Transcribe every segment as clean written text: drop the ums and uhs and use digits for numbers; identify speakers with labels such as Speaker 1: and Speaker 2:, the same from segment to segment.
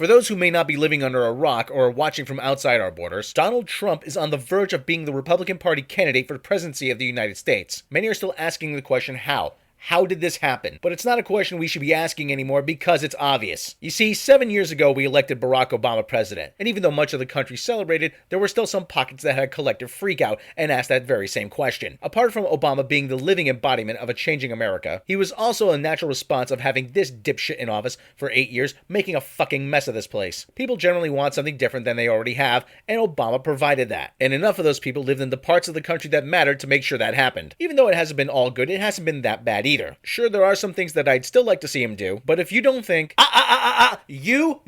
Speaker 1: For those who may not be living under a rock or watching from outside our borders, Donald Trump is on the verge of being the Republican Party candidate for the presidency of the United States. Many are still asking the question, how? How did this happen? But it's not a question we should be asking anymore because it's obvious. You see, 7 years ago we elected Barack Obama president, and even though much of the country celebrated, there were still some pockets that had a collective freakout and asked that very same question. Apart from Obama being the living embodiment of a changing America, he was also a natural response of having this dipshit in office for 8 years, making a fucking mess of this place. People generally want something different than they already have, and Obama provided that. And enough of those people lived in the parts of the country that mattered to make sure that happened. Even though it hasn't been all good, it hasn't been that bad either. Sure, there are some things that I'd still like to see him do, but if you don't think, you,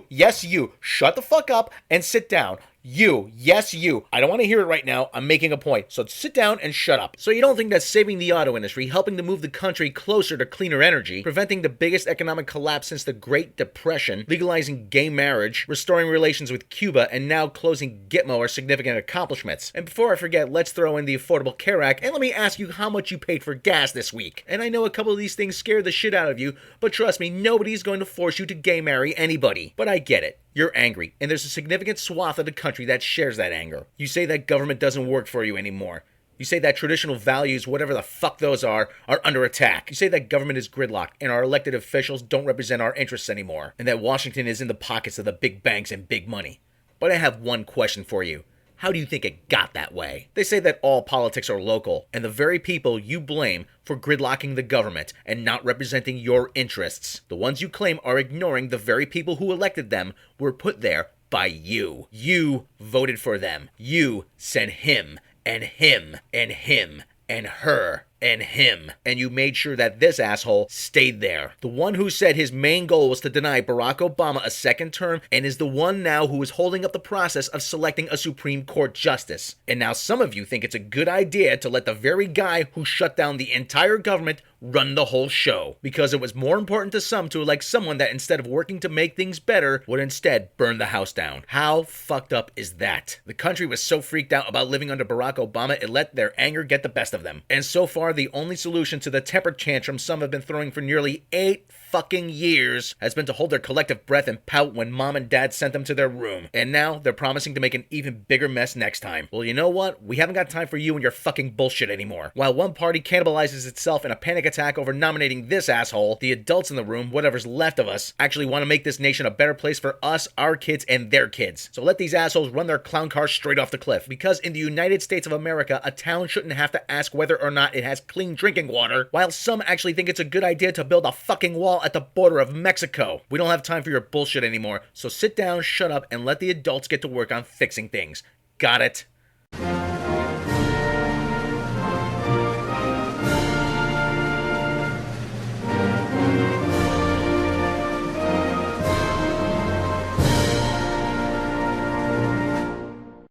Speaker 1: yes you, shut the fuck up and sit down. You, yes you. I don't want to hear it right now. I'm making a point. So sit down and shut up. So you don't think that saving the auto industry, helping to move the country closer to cleaner energy, preventing the biggest economic collapse since the Great Depression, legalizing gay marriage, restoring relations with Cuba, and now closing Gitmo are significant accomplishments. And before I forget, let's throw in the Affordable Care Act, and let me ask you how much you paid for gas this week. And I know a couple of these things scare the shit out of you, but trust me, nobody's going to force you to gay marry anybody. But I get it. You're angry, and there's a significant swath of the country that shares that anger. You say that government doesn't work for you anymore. You say that traditional values, whatever the fuck those are under attack. You say that government is gridlocked, and our elected officials don't represent our interests anymore, and that Washington is in the pockets of the big banks and big money. But I have one question for you. How do you think it got that way? They say that all politics are local, and the very people you blame for gridlocking the government and not representing your interests, the ones you claim are ignoring the very people who elected them, were put there by you. You voted for them. You sent him, and him, and him, and her, and him, and you made sure that this asshole stayed there. The one who said his main goal was to deny Barack Obama a second term, and is the one now who is holding up the process of selecting a Supreme Court justice. And now some of you think it's a good idea to let the very guy who shut down the entire government run the whole show, because it was more important to some to elect someone that instead of working to make things better, would instead burn the house down. How fucked up is that? The country was so freaked out about living under Barack Obama, it let their anger get the best of them. And so far, the only solution to the temper tantrum some have been throwing for nearly 8 fucking years has been to hold their collective breath and pout when mom and dad sent them to their room. And now they're promising to make an even bigger mess next time. Well, you know what? We haven't got time for you and your fucking bullshit anymore. While one party cannibalizes itself in a panic attack over nominating this asshole, the adults in the room, whatever's left of us, actually want to make this nation a better place for us, our kids, and their kids. So let these assholes run their clown car straight off the cliff. Because in the United States of America, a town shouldn't have to ask whether or not it has clean drinking water, while some actually think it's a good idea to build a fucking wall at the border of Mexico. We don't have time for your bullshit anymore, so sit down, shut up, and let the adults get to work on fixing things. Got it?